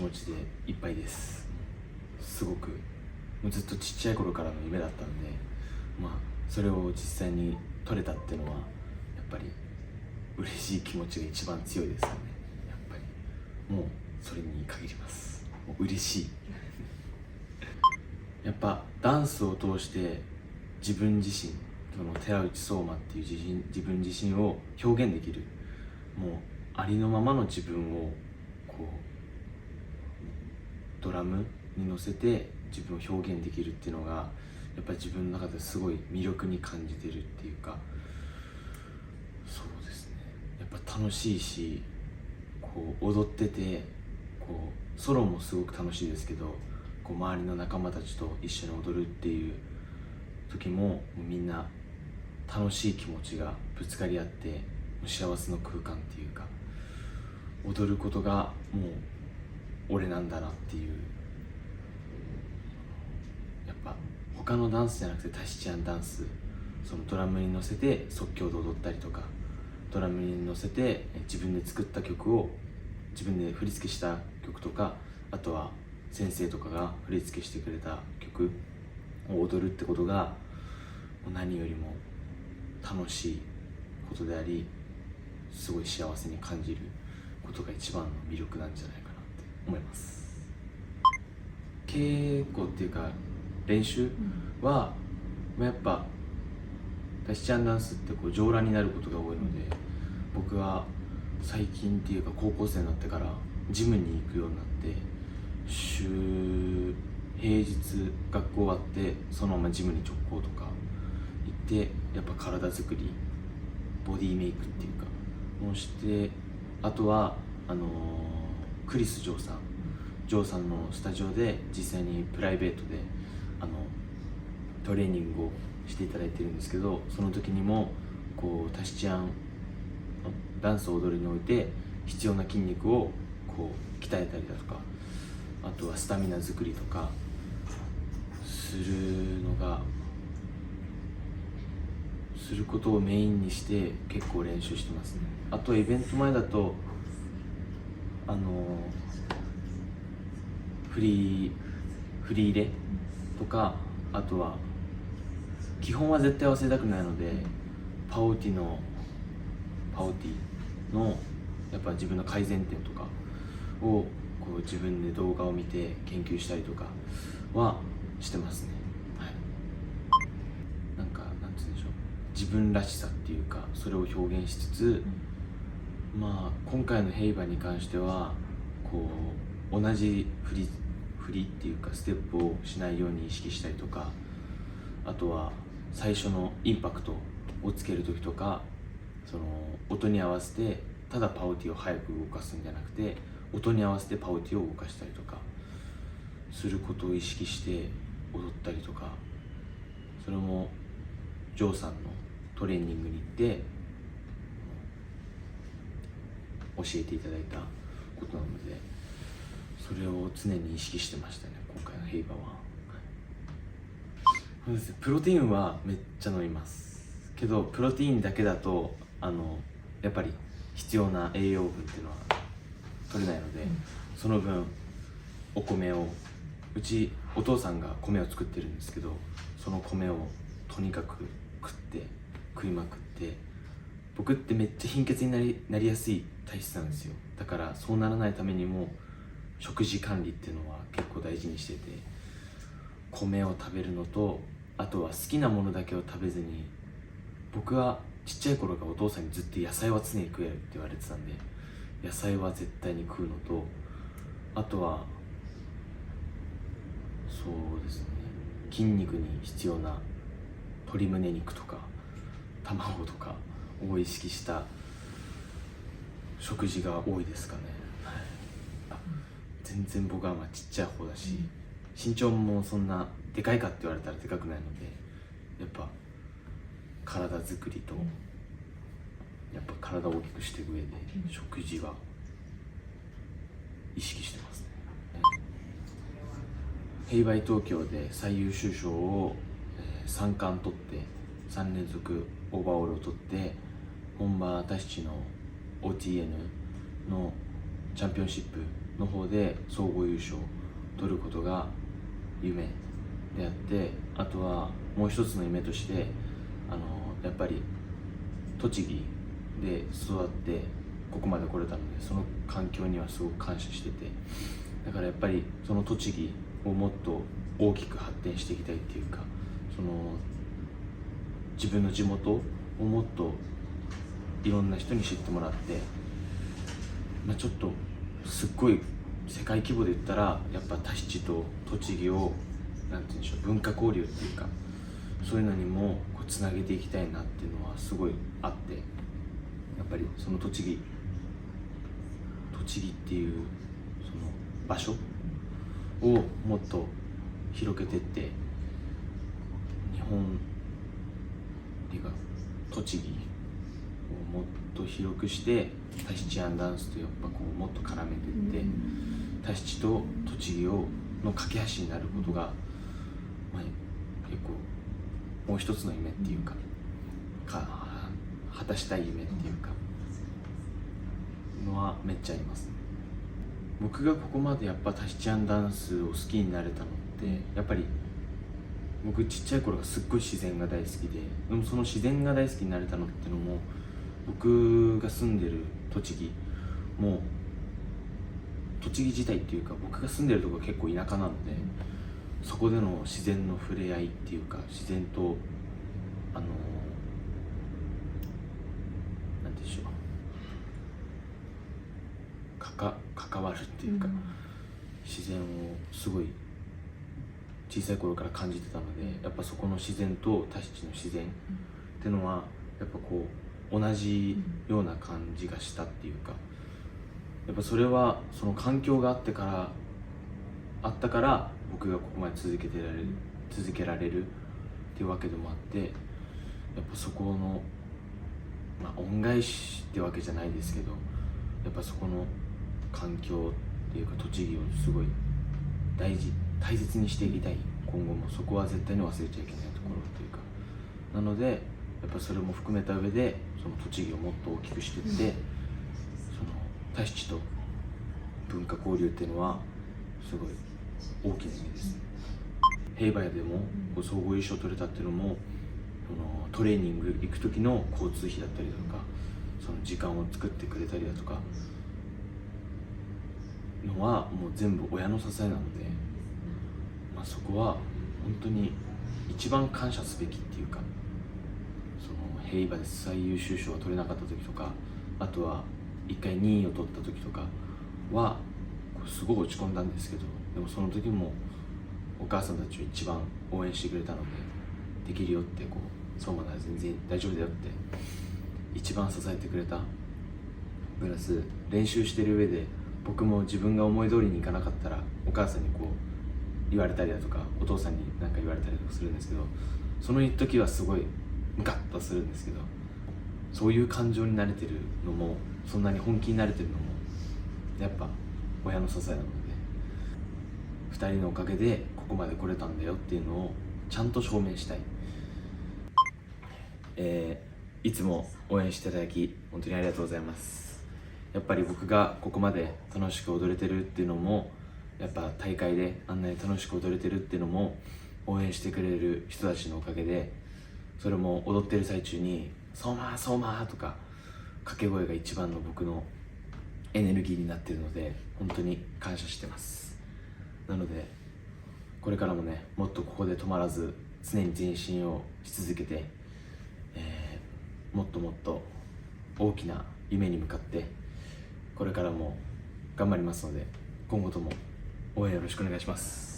持ちでいっぱいです。すごくもうずっとちっちゃい頃からの夢だったんで、それを実際に取れたっていうのはやっぱり嬉しい気持ちが一番強いですよね。やっぱりもうそれに限ります。もう嬉しいやっぱダンスを通して自分自身、その寺内壮真っていう自分自身を表現できる、もうありのままの自分をこうドラムに乗せて自分を表現できるっていうのがやっぱり自分の中ですごい魅力に感じてるっていうか、そうですね、やっぱ楽しいし、こう踊っててこうソロもすごく楽しいですけど、こう周りの仲間たちと一緒に踊るっていう時ももうみんな楽しい気持ちがぶつかり合って、もう幸せの空間っていうか、踊ることがもう俺なんだなっていう、やっぱ他のダンスじゃなくてタシチアンダンス、そのドラムに乗せて即興で踊ったりとか、ドラムに乗せて自分で作った曲を自分で振り付けした曲とか、あとは先生とかが振り付けしてくれた曲を踊るってことが何よりも楽しいことであり、すごい幸せに感じることが一番の魅力なんじゃないかなって思います。稽古っていうか練習は、やっぱタシチアンダンスってこう上裸になることが多いので、僕は最近っていうか高校生になってからジムに行くようになって、平日学校終わってそのままジムに直行とか行って、やっぱ体作り、ボディメイクっていうかもして、あとはクリス・ジョーさんのスタジオで実際にプライベートでトレーニングをしていただいてるんですけど、その時にもこうタシチアンダンスを踊るにおいて必要な筋肉をこう鍛えたりだとか、あとはスタミナ作りとかすることをメインにして結構練習してますね。あとイベント前だとフリーレとか、あとは基本は絶対忘れたくないのでパオティのやっぱ自分の改善点とかをこう自分で動画を見て研究したりとかはしてますね。はい、なんて言うんでしょう、自分らしさっていうかそれを表現しつつ、今回のヘイバーに関してはこう同じ振りっていうかステップをしないように意識したりとか、あとは最初のインパクトをつける時とか、その音に合わせてただパオティを早く動かすんじゃなくて音に合わせてパオティを動かしたりとかすることを意識して踊ったりとか、それもジョーさんのトレーニングに行って教えていただいたことなので、それを常に意識してましたね、今回のヘイバーは。そうですね、プロテインはめっちゃ飲みますけど、プロテインだけだとやっぱり必要な栄養分っていうのは取れないので、その分お米を、うちお父さんが米を作ってるんですけど、その米をとにかく食いまくって、僕ってめっちゃ貧血になりやすい体質なんですよ。だからそうならないためにも食事管理っていうのは結構大事にしてて、米を食べるのと、あとは好きなものだけを食べずに、僕はちっちゃい頃からお父さんにずっと野菜は常に食えるって言われてたんで、野菜は絶対に食うのと、あとはそうですね、筋肉に必要な鶏胸肉とか卵とかを意識した食事が多いですかね。はい、全然僕はちっちゃい方だし、身長もそんなでかいかって言われたらでかくないので、やっぱ体作りとやっぱ体を大きくしていく上で食事は意識してますね。ヘイバイ東京で最優秀賞を3冠取って、3連続オーバーオールを取って、本場タヒチの OTN のチャンピオンシップの方で総合優勝を取ることが夢であって、あとはもう一つの夢としてやっぱり栃木で育ってここまで来れたので、その環境にはすごく感謝してて、だからやっぱりその栃木をもっと大きく発展していきたいっていうか、自分の地元をもっといろんな人に知ってもらって、ちょっとすっごい世界規模で言ったらやっぱタヒチと栃木をなんて言うんでしょう、文化交流っていうか、そういうのにもこうつなげていきたいなっていうのはすごいあって、やっぱりその栃木っていうその場所をもっと広げてって、日本っていうか栃木をもっと広くしてタヒチアンダンスとやっぱこうもっと絡めていって、タヒチと栃木の架け橋になることが、結構もう一つの夢っていうか、果たしたい夢っていうかのはめっちゃありますね。僕がここまでやっぱタヒチアンダンスを好きになれたのって、やっぱり僕ちっちゃい頃がすっごい自然が大好きでもその自然が大好きになれたのってのも、僕が住んでる栃木も栃木自体っていうか、僕が住んでるところが結構田舎なので、そこでの自然の触れ合いっていうか、自然となんていうんでしょう、関わるっていうか、自然をすごい小さい頃から感じてたので、やっぱそこの自然とタヒチの自然ってのはやっぱこう同じような感じがしたっていうか、やっぱそれはその環境があったから僕がここまで続けられるっていうわけでもあって、やっぱそこの恩返しってわけじゃないですけど、やっぱそこの環境っていうか栃木をすごい大切にしていきたい。今後もそこは絶対に忘れちゃいけないところっていうか、なのでやっぱそれも含めた上でその栃木をもっと大きくしていって、そのタヒチと文化交流っていうのはすごい大きな意味ですね。兵馬屋でも総合優勝取れたっていうのも、トレーニング行く時の交通費だったりだとか、その時間を作ってくれたりだとかのはもう全部親の支えなので、そこは本当に一番感謝すべきっていうか、その兵馬で最優秀賞が取れなかった時とか、あとは1回2位を取った時とかはすごい落ち込んだんですけど、でもその時もお母さんたちを一番応援してくれたので、できるよって、そうまだ全然大丈夫だよって一番支えてくれた。プラス練習してる上で僕も自分が思い通りにいかなかったらお母さんに言われたりだとか、お父さんに何か言われたりとかするんですけど、その時はすごいムカッとするんですけど、そういう感情に慣れてるのも、そんなに本気に慣れてるのもやっぱ親の支えなので、2人のおかげでここまで来れたんだよっていうのをちゃんと証明したい。いつも応援していただき本当にありがとうございます。やっぱり僕がここまで楽しく踊れてるっていうのも、やっぱ大会であんなに楽しく踊れてるっていうのも応援してくれる人たちのおかげで、それも踊ってる最中に「相馬相馬」とか掛け声が一番の僕のエネルギーになっているので、本当に感謝してます。なのでこれからもね、もっとここで止まらず常に前進をし続けて、もっともっと大きな夢に向かってこれからも頑張りますので、今後とも応援よろしくお願いします。